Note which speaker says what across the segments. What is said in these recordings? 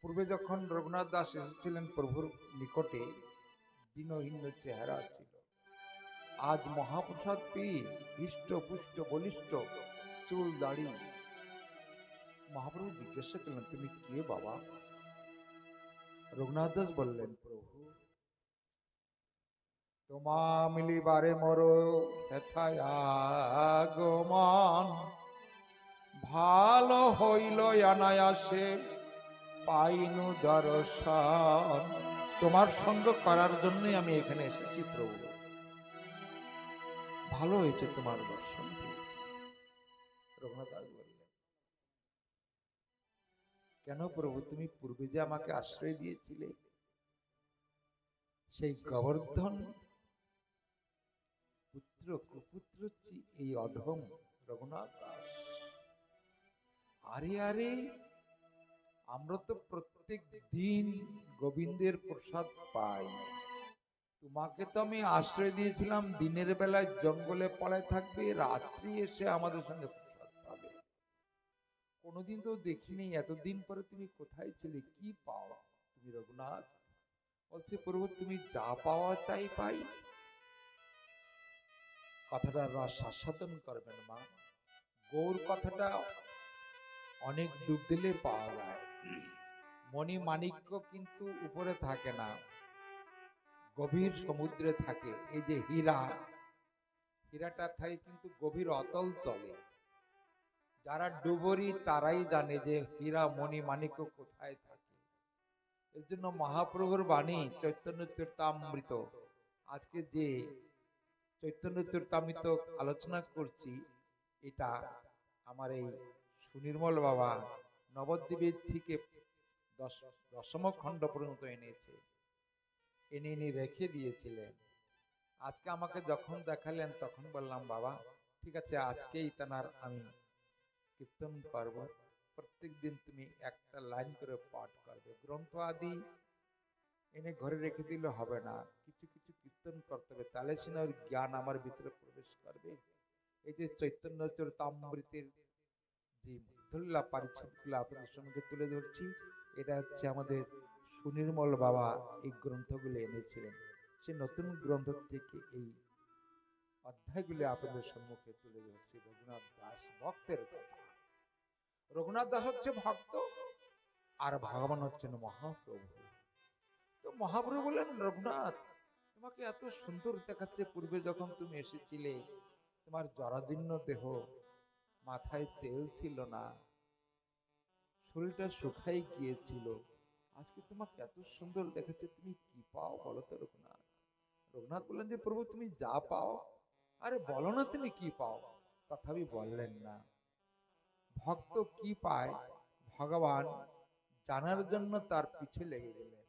Speaker 1: পূর্বে যখন রঘুনাথ দাস এসেছিলেন প্রভুর নিকটে, দীনহীন চেহারা ছিল। আজ মহাপ্রসাদ পেয়ে হৃষ্ট পুষ্ট বলিষ্ঠ, চুল দাড়ি। মহাপ্রভু জিজ্ঞাসা করলেন, তুমি কে বাবা? রঘুনাথ দাস বললেন, প্রভু তোমা মিলিবারে মোর হেথায় আগমন, ভালো হইল অনায়াসে পাইনু দর্শন। তোমার সঙ্গ করার জন্যই আমি এখানে এসেছি প্রভু। ভালো হয়েছে তোমার দর্শন পেয়েছি। রঘুনাথ দাস বললেন, কেন প্রভু? তুমি পূর্বে যে আমাকে আশ্রয় দিয়েছিলে, সেই গোবর্ধন পুত্র কুপুত্র এই অধম রঘুনাথ দাস। আরে আরে, আমরা তো প্রত্যেক দিন গোবিন্দের প্রসাদ পাই। তোমাকে তো আমি আশ্রয় দিয়েছিলাম দিনের বেলায় জঙ্গলে পলায় থাকবে, রাত্রি এসে আমাদের সঙ্গে প্রসাদ পাবে। কোনোদিন তো দেখিনি, এতদিন পরে তুমি কোথায় ছিলে, কি পাও তুমি রঘুনাথ? বলছে, প্রভু তুমি যা পাওয়া তাই পাই। কথাটা রস আস্বাদন করবেন মা। গৌর কথাটা অনেক ডুব দিলে পাওয়া যায়। মণি মাণিক্য কিন্তু উপরে থাকে না, গভীর সমুদ্রে থাকে। এই যে হীরাটা থাকে কিন্তু গভীর অতল তলে। যারা ডুবুরি তারাই জানে যে হীরা মণি মাণিক্য কোথায় থাকে। এর জন্য মহাপ্রভুর বাণী চৈতন্য চরিতামৃত, আজকে যে চৈতন্য চরিতামৃত আলোচনা করছি, এটা আমার এই সুনির্মল বাবা নবদ্বীপের থেকে দশম খণ্ড পর্যন্ত এনেছে, এনে রেখে দিয়েছিলেন। আজকে আমাকে যখন দেখালেন তখন বললাম, বাবা ঠিক আছে, আজকেই তার আমি কীর্তন করব। প্রত্যেক দিন তুমি একটা লাইন করে পাঠ করবে। গ্রন্থ আদি এনে ঘরে রেখে দিলে হবে না, কিছু কিছু কীর্তন করতে হবে, তাহলে সিনা ওর জ্ঞান আমার ভিতরে প্রবেশ করবে। এই যে চৈতন্য চরিতামৃতের যে মূর্ধল্য পরিচ্ছেদগুলো আপনাদের সঙ্গে তুলে ধরছি, এটা হচ্ছে আমাদের সুনির্মল বাবা এই গ্রন্থগুলো এনেছিলেন। সে নতুন গ্রন্থ থেকে এই অধ্যায়গুলি আপনাদের সম্মুখে তুলে ধরছি। রঘুনাথ দাস ভক্তের কথা। রঘুনাথ দাস হচ্ছে ভক্ত, আর ভগবান হচ্ছেন মহাপ্রভু। তো মহাপ্রভু বললেন, রঘুনাথ তোমাকে এত সুন্দর দেখাচ্ছে, পূর্বে যখন তুমি এসেছিলে তোমার জরাজীর্ণ দেহ, মাথায় তেল ছিল না, শরীরটা শুকাই গিয়েছিল, আজকে তোমাকে এত সুন্দর দেখাচ্ছে, তুমি কি পাও বলো তো রঘুনাথ? রঘুনাথ বললেন যে, প্রভু তুমি যা পাও। আরে বলো না তুমি কি পাও। তথাপি বললেন না। ভক্ত কি পায় ভগবান জানার জন্য তার পিছে লেগে গেলেন।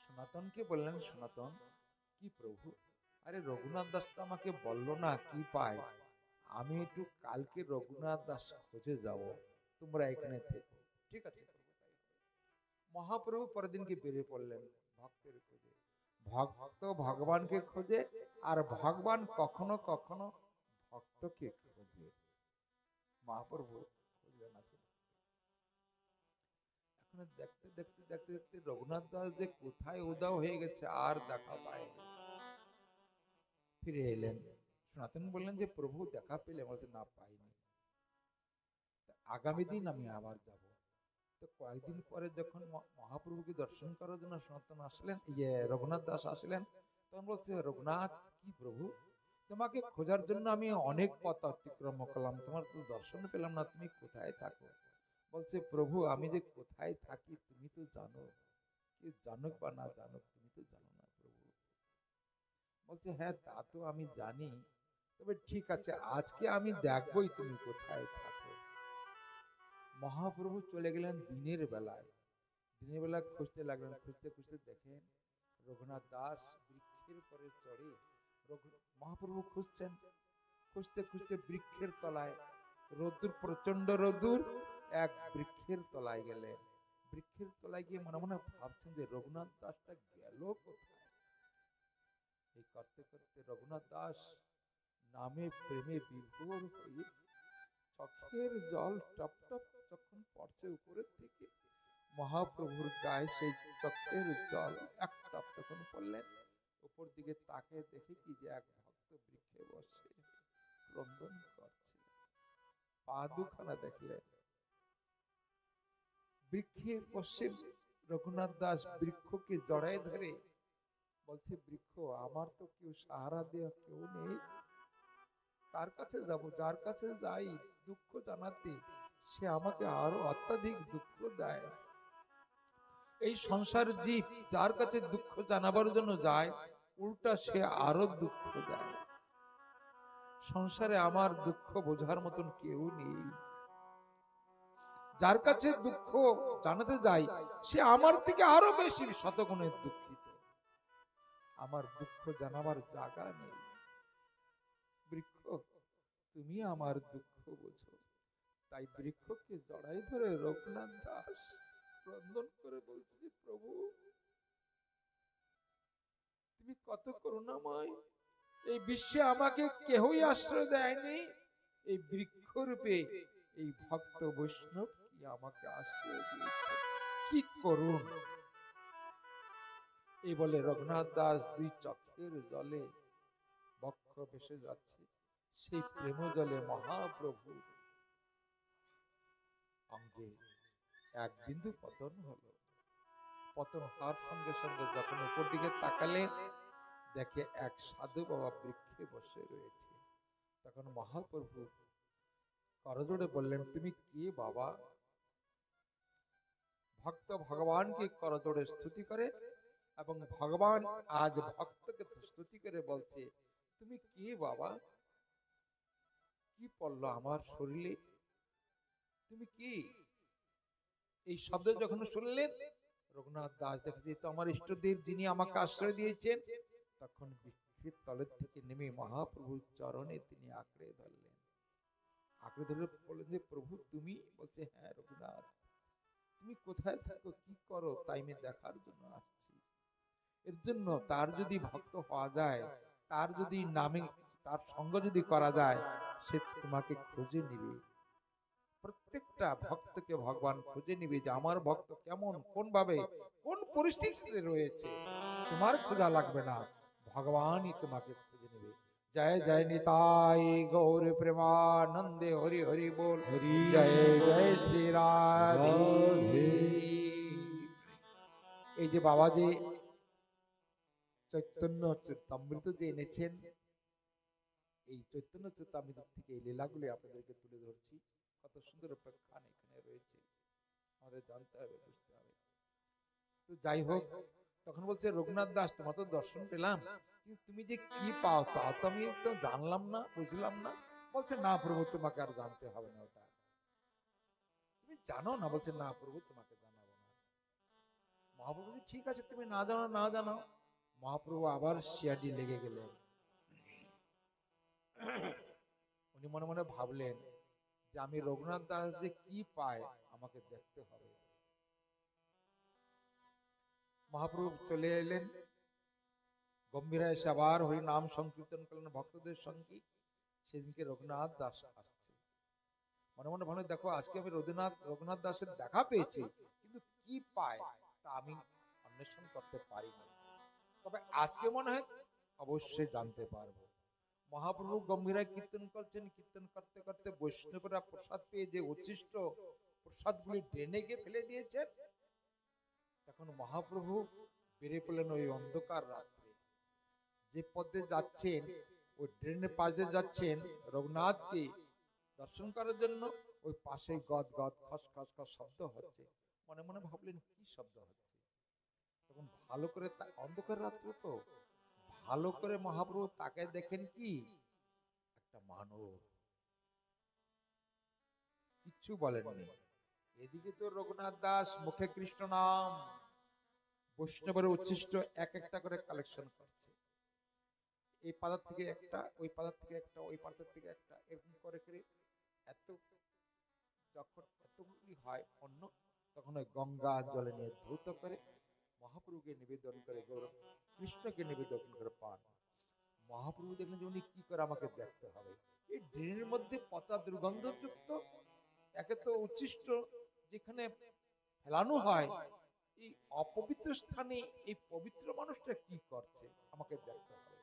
Speaker 1: সনাতনকে বললেন, সনাতন কি প্রভু? আরে রঘুনাথ দাস তো আমাকে বললো না কি পায়, আমি একটু কালকে রঘুনাথ দাস খোঁজে যাব, তোমরা এখানে থেকো। ঠিক আছে। মহাপ্রভু পরের দিনকে বেরিয়ে পড়লেন ভক্তের খোঁজে। ভক্ত ভগবানকে খোঁজে, আর ভগবান কখনো কখনো ভক্তকে খোঁজে। মহাপ্রভু খুঁজলেন আছে। এখন দেখতে দেখতে দেখতে দেখতে রঘুনাথ দাস যে কোথায় উদাও হয়ে গেছে, আর দেখা পায়নি। ফিরে এলেন। সনাতন বললেন যে, প্রভু দেখা পেলে? বলতে, না পাইনি, আগামী দিন আমি আবার যাব। তো কয়েকদিন পরে যখন মহাপ্রভুকে দর্শন করার জন্য সনাতন আসলেন, রঘুনাথ দাস আসলেন, তখন বলছে, রঘুনাথ কি প্রভু, তোমাকে খোঁজার জন্য আমি অনেক পথ অতিক্রম করলাম, তোমার তো দর্শন পেলাম না, তুমি কোথায় থাকো? বলছে, প্রভু আমি যে কোথায় থাকি তুমি তো জানো, কি জানুক বা না জানুক তুমি তো জানো না প্রভু। বলছে, হ্যাঁ তা তো আমি জানি, তবে ঠিক আছে আজকে আমি দেখবই তুমি কোথায় থাকো। মহাপ্রভু চলে গেলেন দিনের বেলায়। দিনের বেলা খুঁজতে লাগলেন, খুঁজতে খুঁজতে দেখেন রঘুনাথ দাস বৃক্ষের পরে চড়ে। মহাপ্রভু খুঁজছেন, খুঁজতে খুঁজতে বৃক্ষের তলায়, রোদ্দুর প্রচন্ড রোদ্দুর, এক বৃক্ষের তলায় গেলেন। বৃক্ষের তলায় গিয়ে মনে মনে ভাবছেন যে রঘুনাথ দাসটা গেল কোথায়। এই করতে করতে রঘুনাথ দাস নামে প্রেমে বিভোর হয়ে চোখের জল টপ টপ যখন পড়ছে উপরের থেকে, মহাপ্রভুর গায়ে সেই চক্রের জল এক টপ তখন পড়লেন। উপর দিকে তাকে দেখে কি যে এক ভক্ত বৃক্ষে বসে ক্রন্দন করছে। পা দুখানা দেখলেন, বৃক্ষে বসে রঘুনাথ দাস বৃক্ষকে জড়ায় ধরে বলছে, বৃক্ষ আমার তো কেউ সাহারা দেওয়া কেউ নেই, কার কাছে যাব? যার কাছে যাই দুঃখ জানাতে সে আমাকে আরো অত্যাধিক দুঃখ দেয়। এই সংসার জীব যার কাছে দুঃখ জানাবার জন্য যায়, উল্টা সে আরো দুঃখ দেয়। সংসারে আমার দুঃখ বোঝার মতন কেউ নেই। যার কাছে দুঃখ জানাতে যাই সে আমার থেকে আরো বেশি শতগুণে দুঃখিত। আমার দুঃখ জানাবার জায়গা নেই। বৃক্ষ, তুমি আমার দুঃখ বোঝো। তাই বৃক্ষকে জড়াই ধরে রঘুনাথ দাস ক্রন্দন করে বলছে, প্রভু তুমি কত করুণাময়। এই বিশ্বে আমাকে কেহই আশ্রয় দেয়নি, এই বৃক্ষরূপে এই ভক্ত বৈষ্ণব কি আমাকে আশ্রয় দিয়েছে, কি করুন। এই বলে রঘুনাথ দাস দুই চক্ষের জলে বক্ষ ভেসে যাচ্ছে। সেই প্রেম জলে মহাপ্রভু অঙ্গে এক বিন্দু পতন হলো। পতন হওয়ার সঙ্গে সঙ্গে যখন উপর দিকে তাকালেন, দেখে এক সাধু বাবা বৃক্ষে বসে রয়েছে। তখন মহাপ্রভু করজোড়ে বললেন, তুমি কে বাবা? ভক্ত ভগবানকে করজোড়ে স্তুতি করে এবং ভগবান আজ ভক্তকে স্তুতি করে বলছে, তুমি কে বাবা? কি পড়লো আমার শরীরে? তুমি কি? এই শব্দ যখন শুনলেন রঘুনাথ দাস দেখেছে তো আমার ইষ্টদেব যিনি আমাকে আশ্রয় দিয়েছেন। তখন বৃক্ষের তলের থেকে নেমে মহাপ্রভুর চরণে তিনি আঁকড়ে ধরলেন। আঁকড়ে ধরে বললেন যে, প্রভু তুমি? বলছে, হ্যাঁ রঘুনাথ, তুমি কোথায় থাকো, কি করো, তাই আমি দেখার জন্য আসছি। এর জন্য তার যদি ভক্ত হওয়া যায়, তার যদি নামে তার সঙ্গ যদি করা যায়, সে তোমাকে খুঁজে নিবে। প্রত্যেকটা ভক্তকে ভগবান খুঁজে নিবে যে আমার ভক্ত কেমন, কোন ভাবে, কোন পরিস্থিতিতে রয়েছে। তোমার খোঁজা লাগবে না, ভগবানই তোমাকে খুঁজে নেবে। জয় জয় নিতাই গৌর প্রেমানন্দে, হরি হরি বল, হরি জয় জয় শ্রী রাধে। এই যে বাবা যে চৈতন্য চরিতামৃত যে এনেছেন, এই চৈতন্য চরিতামৃত থেকে এই লীলাগুলি আপনাদেরকে তুলে ধরছি। কত সুন্দর উপাখ্যান এখানে রয়েছে, আমাদের জানতে হবে, বুঝতে হবে। তো যাই হোক, তখন বলছে, রঘুনাথ দাস তোমার তো দর্শন পেলাম, কিন্তু তুমি যে কি পাও তা তো আমি তো জানলাম না, বুঝলাম না। বলছে, না প্রভু তোমাকে আর জানতে হবে না, ওটা তুমি জানো না। বলছে, না প্রভু তোমাকে জানাবো না। মহাপ্রভু, ঠিক আছে তুমি না জানো না জানো। মহাপ্রভু আবার সিয়াডি লেগে গেলেন। উনি মনে মনে ভাবলেন যে আমি রঘুনাথ দাস যে কি পায় আমাকে দেখতে হবে। মহাপ্রভু চলে এলেন, গম্ভীরা এসে আবার হরি নাম সংকীর্তন করলেন ভক্তদের সঙ্গে। সেদিনকে রঘুনাথ দাস আসছে। মনে মনে ভাবলেন, দেখো আজকে আমি রঘুনাথ দাসের দেখা পেয়েছি, কিন্তু কি পায় তা আমি অন্বেষণ করতে পারি না। তবে আজকে মনে হয় অবশ্যই জানতে পারবো। মহাপ্রভু গম্ভীরায় কীর্তন করছেন, কীর্তন করতে করতে বৈষ্ণবরা প্রসাদ পেয়ে যে উচ্ছিষ্ট প্রসাদগুলি ড্রেনে গিয়ে ফেলে দিয়েছেন। তখন মহাপ্রভু বেরিয়ে পড়লেন ওই অন্ধকার রাত্রে। যে পথে যাচ্ছেন, ওই ড্রেনের পাশে যাচ্ছেন রঘুনাথকে দর্শন করার জন্য। ওই পাশে গদ গদ খস খস খস শব্দ হচ্ছে। মনে মনে ভাবলেন, কি শব্দ হচ্ছে? তখন ভালো করে অন্ধকার রাত্র তো, ভালো করে মহাপ্রভু তাকে দেখেন কি একটা মানব, কিচ্ছু বলেননি। এদিকে তো রঘুনাথ দাস মুখে কৃষ্ণ নাম, বৈষ্ণবের উচ্ছিষ্ট এক একটা করে কালেকশন করছে। এই পাদার থেকে একটা, ওই পাদার থেকে একটা, ওই পাদার থেকে একটা, এরকম করে করে এত যখন এতগুলি হয় অন্য, তখন ওই গঙ্গা জলে নিয়ে ধৌত করে মহাপ্রভুকে নিবেদন করে, গৌরব কৃষ্ণকে নিবেদন করে পান। মহাপ্রভু দেখলেন যে উনি কি করে আমাকে দেখতে হবে। এই ড্রেনের মধ্যে পচা দুর্গন্ধযুক্ত, একে তো উচ্ছিষ্ট, যেখানে ফেলানো হয়, এই অপবিত্র স্থানে এই পবিত্র মানুষটা কি করছে আমাকে দেখতে হবে।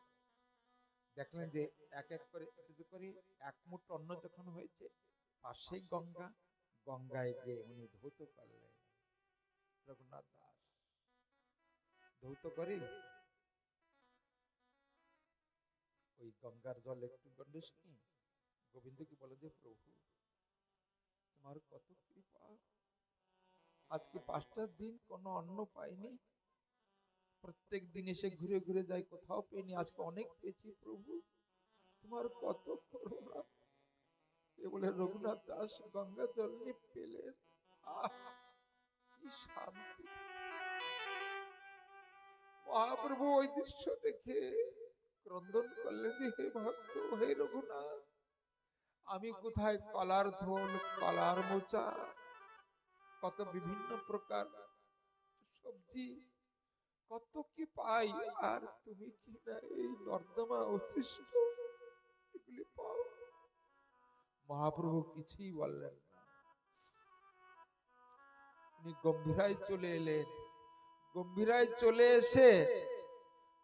Speaker 1: দেখলেন যে এক এক করে একটু করে এক মুঠ অন্ন যখন হয়েছে, পাশেই গঙ্গা, গঙ্গায় গিয়ে উনি ধৌত করলেন। রঘুনাথ দাস ধৌত করে ওই গঙ্গার জল একটু গন্ডেস নিয়ে গোবিন্দকে বলে যে প্রভু তোমার কত কৃপা, আজকে 5টা দিন কোনো অন্ন পাইনি, প্রত্যেক দিন এসে ঘুরে ঘুরে যাই, কোথাও পেনি, আজকে অনেক পেয়েছি প্রভু, তোমার কত করুণা। এ বলে রঘুনাথ দাস গঙ্গা জল নিয়ে পেলেন। আহ কি শান্তি! মহাপ্রভু ওই দৃশ্য দেখে ক্রন্দন করলেন যে হে ভক্ত, হে রঘুনাথ, আমি কোথায় কলার ঝোল, কলার মোচা, কত বিভিন্ন প্রকার সবজি, কত কি পাই, আর তুমি কি না এই নর্দমা উচ্ছিষ্ট এগুলি পাও। মহাপ্রভু কিছুই বললেন না, উনি গম্ভীরায় চলে এলেন। গম্ভীরায় চলে এসে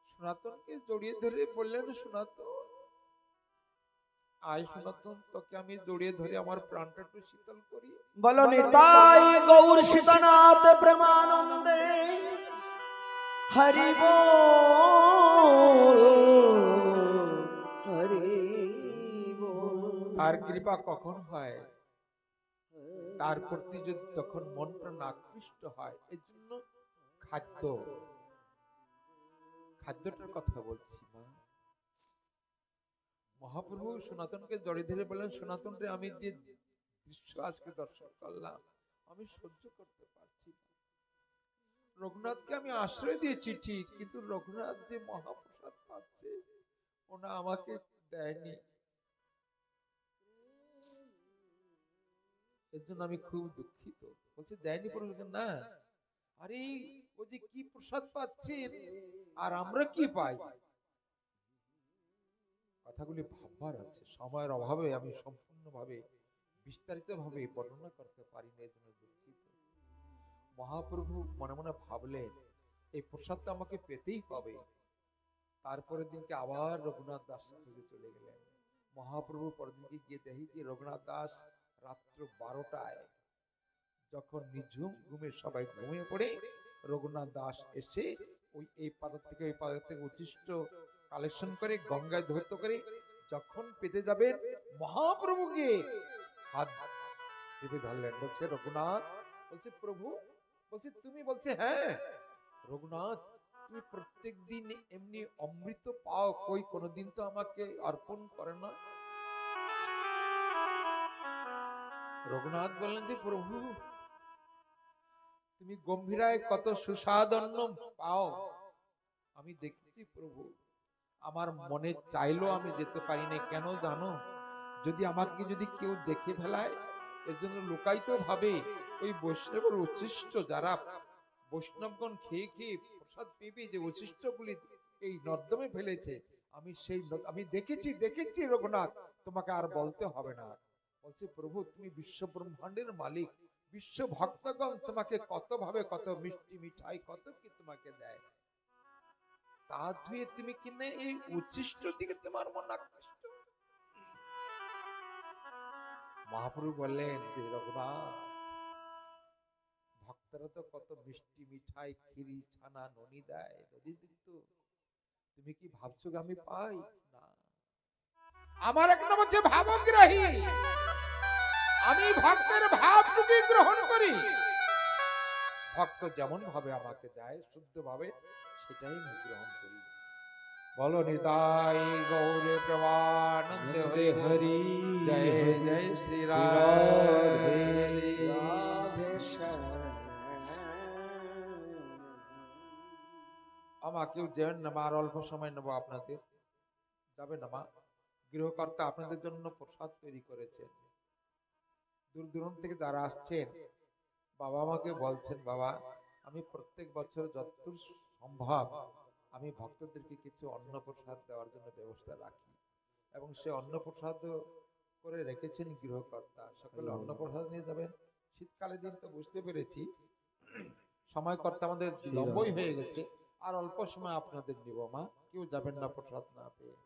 Speaker 1: সনাতনকে জড়িয়ে ধরে বললেন, সনাতন আয়, সনাতন তোকে আমি জড়িয়ে ধরে আমার প্রাণটা একটু শীতল করি।
Speaker 2: বলো নিতাই গৌর সীতানাথ প্রেমানন্দে হরি বল, হরি বল।
Speaker 1: তার কৃপা কখন হয়? তার প্রতি যখন মনটা আকৃষ্ট হয়। এই জন্য খাদ্যটার কথা বলছি মা। মহাপ্রভু সনাতনকে জড়িয়ে ধরে বললেন, সনাতন রে, আমি যে দৃশ্য আজকে দর্শন করলাম আমি সহ্য করতে পারছি না। রঘুনাথকে আমি আশ্রয় দিয়েছি ঠিক, কিন্তু রঘুনাথ যে মহাপ্রসাদ পাচ্ছে ওনা আমাকে দেয়নি, এর জন্য আমি খুব দুঃখিত। বলছে দেয়নি বললেন না, আরে ও যে কি প্রসাদ পাচ্ছেন আর আমরা কি পাই, কথাগুলি ভাববার আছে। সময়ের অভাবে আমি সম্পূর্ণভাবে বিস্তারিত ভাবে বর্ণনা করতে পারি না, এর জন্য দুঃখিত। মহাপ্রভু মনে মনে ভাবলেন এই প্রসাদটা আমাকে পেতেই হবে। তারপরের দিনকে আবার রঘুনাথ দাস খুঁজে চলে গেলেন। মহাপ্রভু পরের দিনকে গিয়ে দেখি কি রঘুনাথ দাস রাত্র 12টায় যখন নিঝুম ঘুমে সবাই ঘুমিয়ে পড়ে, রঘুনাথ দাস এসে ওই এই পাতার থেকে ওই পাতার থেকে উচ্ছিষ্ট কালেকশন করে গঙ্গায় ধৌত করে যখন পেতে যাবেন, মহাপ্রভু গিয়ে হাত চেপে ধরলেন। বলছে রঘুনাথ, বলছে প্রভু, বলছে তুমি, বলছে হ্যাঁ। রঘুনাথ তুমি প্রত্যেক দিন এমনি অমৃত পাও, কই কোনদিন তো আমাকে অর্পণ করে না। রঘুনাথ বললেন যে প্রভু তুমি গম্ভীরায় কত সুস্বাদন্ন পাও আমি দেখেছি প্রভু, আমার মনে চাইলেও আমি যেতে পারি না। কেন জানো? যদি আমাকে যদি কেউ দেখে ফেলায়, এর জন্য লুকাইতে ভাবে ওই বৈষ্ণবের উচ্ছিষ্ট, যারা বৈষ্ণবগণ খেয়ে খেয়ে প্রসাদ পেয়ে যে উচ্ছিষ্টগুলি এই নর্দমে ফেলেছে, আমি দেখেছি রঘুনাথ, তোমাকে আর বলতে হবে না। বলছে প্রভু তুমি বিশ্ব ব্রহ্মাণ্ডের মালিক, বিশ্ব ভক্তগণ তোমাকে কত ভাবে, কত মিষ্টি মিঠাই কত কি তোমাকে দেয়, তা ধুয়ে তুমি কিনে এই উচ্ছিষ্ট দিকে তোমার মন আকৃষ্ট। মহাপ্রভু বললেন যে রঘুনাথ, ভক্তরা তো কত মিষ্টি মিঠাই ক্ষীরি ছানা ননি দেয়, নদী কিন্তু তুমি কি ভাবছো আমি পাই না? আমার এক নাম হচ্ছে ভাবগ্রাহী, আমি ভক্তের ভাবটুকু গ্রহণ করি। ভক্ত যেমন ভাবে আমাকে দেয় শুদ্ধ ভাবে, সেটাই আমি গ্রহণ করি। বলো নিতাই গৌরে প্রেমানন্দে হরি হরি, জয় জয় শ্রী রাধে। আমাকেও যেন না মা, আর অল্প সময় নেবো আপনাদের, যাবে না মা। গৃহকর্তা আপনাদের জন্য প্রসাদ তৈরি করেছেন, দূর দূরান্ত থেকে যারা আসছেন, বাবা আমাকে বলছেন বাবা আমি প্রত্যেক বছর যতদূর সম্ভব আমি ভক্তদেরকে কিছু অন্ন প্রসাদ দেওয়ার জন্য ব্যবস্থা রাখি, এবং সে অন্ন প্রসাদ করে রেখেছেন গৃহকর্তা। সকলে অন্ন প্রসাদ নিয়ে যাবেন। শীতকালে দিন তো বুঝতে পেরেছি সময় করতে আমাদের লম্বই হয়ে গেছে, আর অল্প সময় আপনাদের নিব মা, কেউ যাবেন না প্রসাদ না পেয়ে।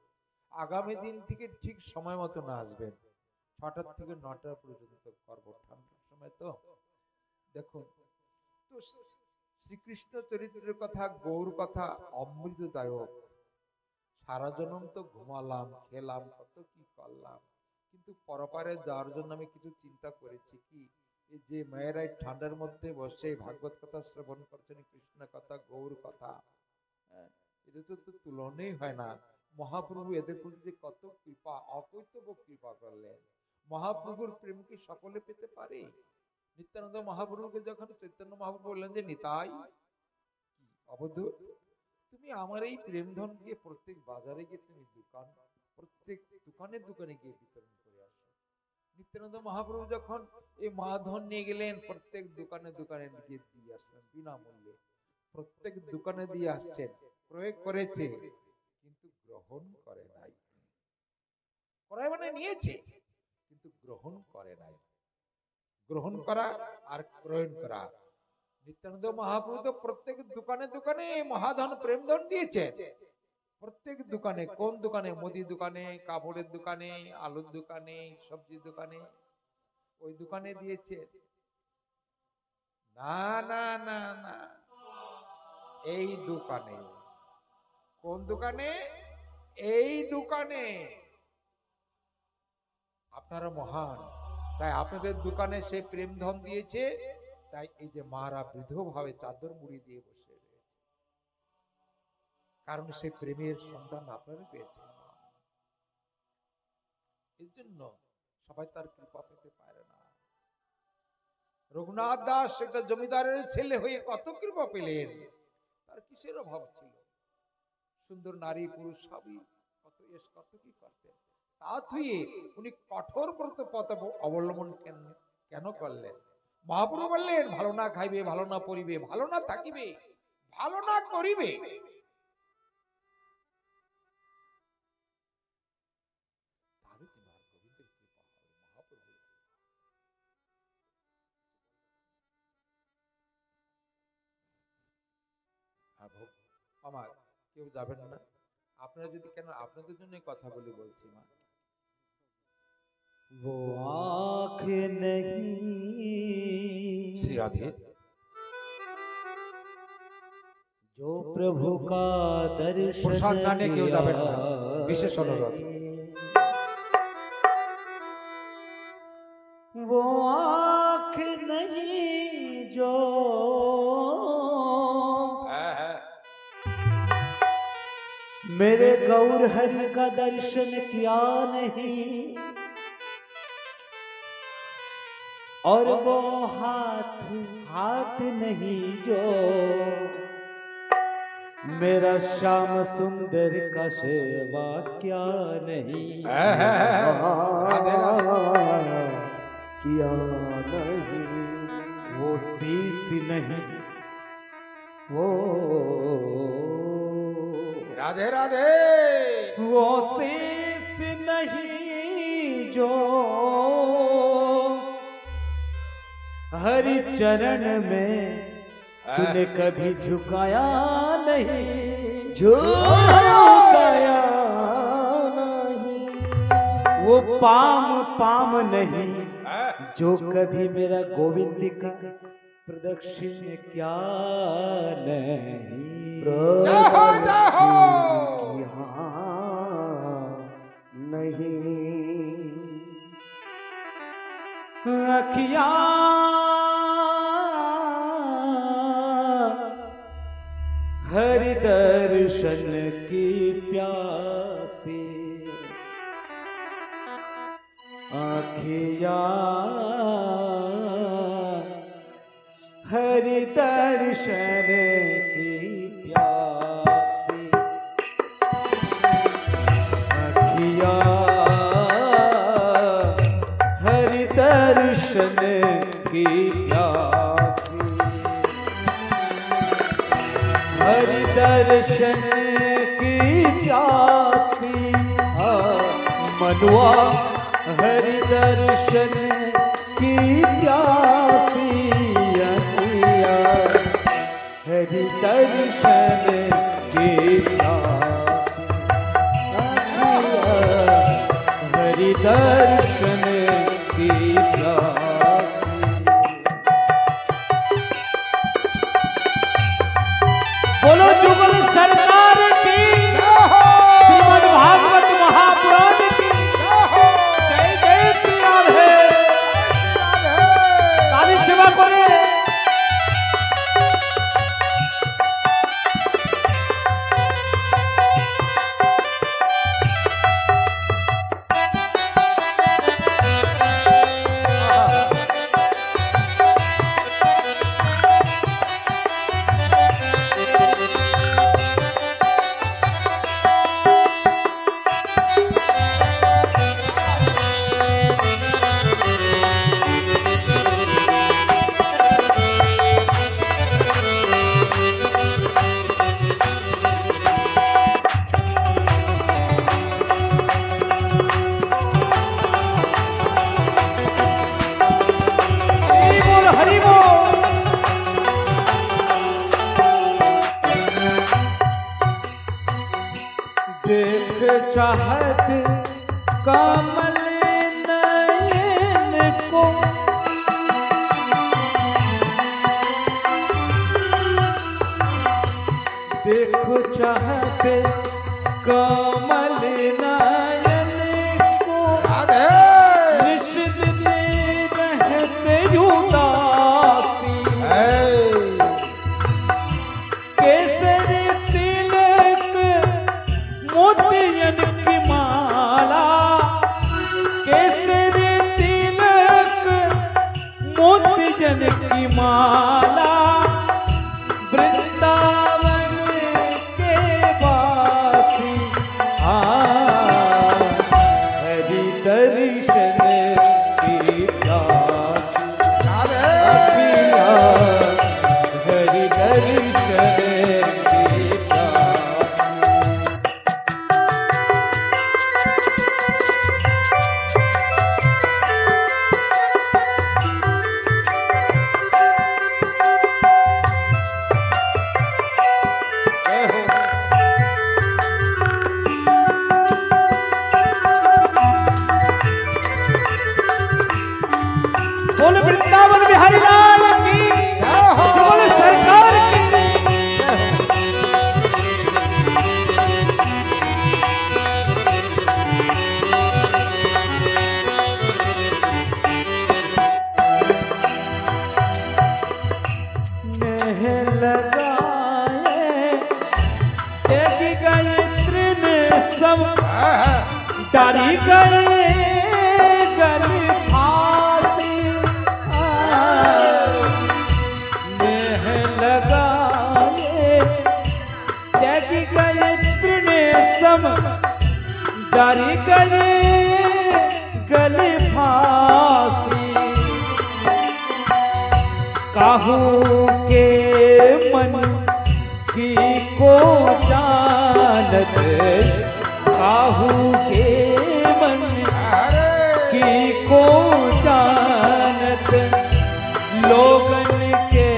Speaker 1: আগামী দিন থেকে ঠিক সময় মতো না আসবেন, 6টা থেকে 9টা পর্যন্ত করবো, ঠান্ডার সময় তো। দেখুন তো, শ্রীকৃষ্ণ চরিত্রের কথা, গৌর কথা অমৃতদায়ক। সারা জন্ম তো ঘুমালাম, খেলাম, কত কি করলাম, কিন্তু পরপারে যাওয়ার জন্য আমি কিছু চিন্তা করেছি কি, এই যে মেয়েরাই ঠান্ডার মধ্যে বসে ভাগবত কথা শ্রবণ করছেন, কৃষ্ণ কথা, গৌর কথা, হ্যাঁ, এদের তো তুলনাই হয় না। মহাপ্রভু এদের প্রতি যে কত কৃপা, অকৈতব্য কৃপা করলেন। মহাপ্রভুর প্রেম কি সকলে পেতে পারে? নিত্যানন্দ মহাপ্রভুকে যখন চৈতন্য মহাপ্রভু বললেন যে নিতাই অবধূত, তুমি আমার এই প্রেম ধন গিয়ে প্রত্যেক বাজারে গিয়ে তুমি প্রত্যেক দোকানে দোকানে গিয়ে বিতরণ করে আসো। নিত্যানন্দ মহাপ্রভু যখন এই মহাধন নিয়ে গেলেন, প্রত্যেক দোকানে দোকানে গিয়ে দিয়ে আসলেন বিনামূল্যে, প্রত্যেক দোকানে দিয়ে আসছেন, প্রয়োগ করেছে কিন্তু গ্রহণ করে নাই। করাই মানে নিয়েছে কিন্তু গ্রহণ করে নাই। গ্রহণ করা আর গ্রহণ করা, নিত্যানন্দ মহাপ্রভু তো প্রত্যেক দোকানে দোকানে মহাধন প্রেম ধন দিয়েছেন। প্রত্যেক দোকানে, কোন দোকানে? মুদি দোকানে, কাপড়ের দোকানে, আলুর দোকানে, সবজির দোকানে, ওই দোকানে দিয়েছে। না না না না, এই দোকানে। কোন দোকানে? এই দোকানে। আপনারা মহান, তাই আপনাদের দোকানে সে প্রেম ধন দিয়েছে, তাই এই যে মারা বৃদ্ধ ভাবে চাদর মুড়ি দিয়ে বসে রয়েছে, কারণ সে প্রেমের সন্ধান আপনারা পেয়েছেন। এই জন্য সবাই তার কৃপা পেতে পারে না। রঘুনাথ দাস একটা জমিদারের ছেলে হয়ে কত কৃপা পেলেন, তার কিসের অভাব ছিল? সুন্দর নারী পুরুষ সবই কত কি করতেন, তা থুয়ে উনি কঠোর ব্রত পথ অবলম্বন কেন করলেন? মহাপ্রভু বললেন, ভালো না খাইবে, ভালো না পরিবে, ভালো না থাকিবে, ভালো না করিবে, তাহলে তোমার গোবিন্দের কৃপা হবে। মহাপ্রভু আমার কেউ যাবেন না, আপনারা যদি, কেন আপনাদের জন্য কথা বলি বলছি মা।
Speaker 2: वो आँख नहीं
Speaker 1: श्री राधे,
Speaker 2: जो प्रभु का दर्शन
Speaker 1: प्रसाद नाने केउ जाबेन ना, विशेष अनुरोध।
Speaker 2: वो आँख नहीं जो मेरे गौर हरि का दर्शन किया नहीं, और वो हाथ नहीं जो मेरा श्याम सुंदर का सेवा क्या नहीं किया नहीं, वो शीश नहीं, वो
Speaker 1: राधे राधे,
Speaker 2: वो शीश नहीं जो हरि चरण में तूने कभी झुकाया नहीं, झुकाया नहीं, वो पाम नहीं जो कभी मेरा गोविंद का प्रदक्षिण क्या नहीं, नहीं अखिया हरि दर्शन की प्यासी, आँखिया हरि दर्शन की प्यासी, आँखिया हरि दर्शन की प्यासी, हरि दर्शन की प्यासी, मनुआ हरि दर्शन की प्यासी, अखिया हरि दर्शन की प्यासी हरि दर्शन की प्यासी। बोलो जुगल सरकार की, श्रीमद् भागवत महापुराण की जय जय श्री राधे। ताली सेवा करे। देख चाहत कमल नयन को, देखो चाहत कमल नयन को, निश दिन रहते उदासी। केसर तिलक मोतियन की माला, केसर तिलक मोतियन की माला, वृंदावन के वासी हरि दर्शन की प्यासी। हरि दर्शन की प्यासी। बोले वृंदावन बिहारी लाल की, बोले सरकार की। नेह लगाए तेगी गए तृण सब, डाली गए गली फांसी। नेह लगाए त्यागी गए तृण सम, डाली गए गली फांसी। काहू के मन की को जानत, काहू के मन की को जानत, लोगन के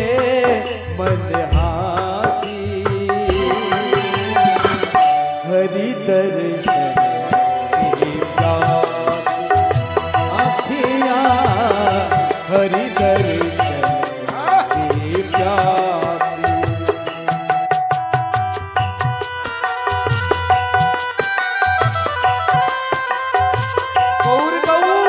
Speaker 2: मनहासी। हरि दर्शन की प्यासी, आँखियाँ हरि दर्शन की प्यासी। गौर गौर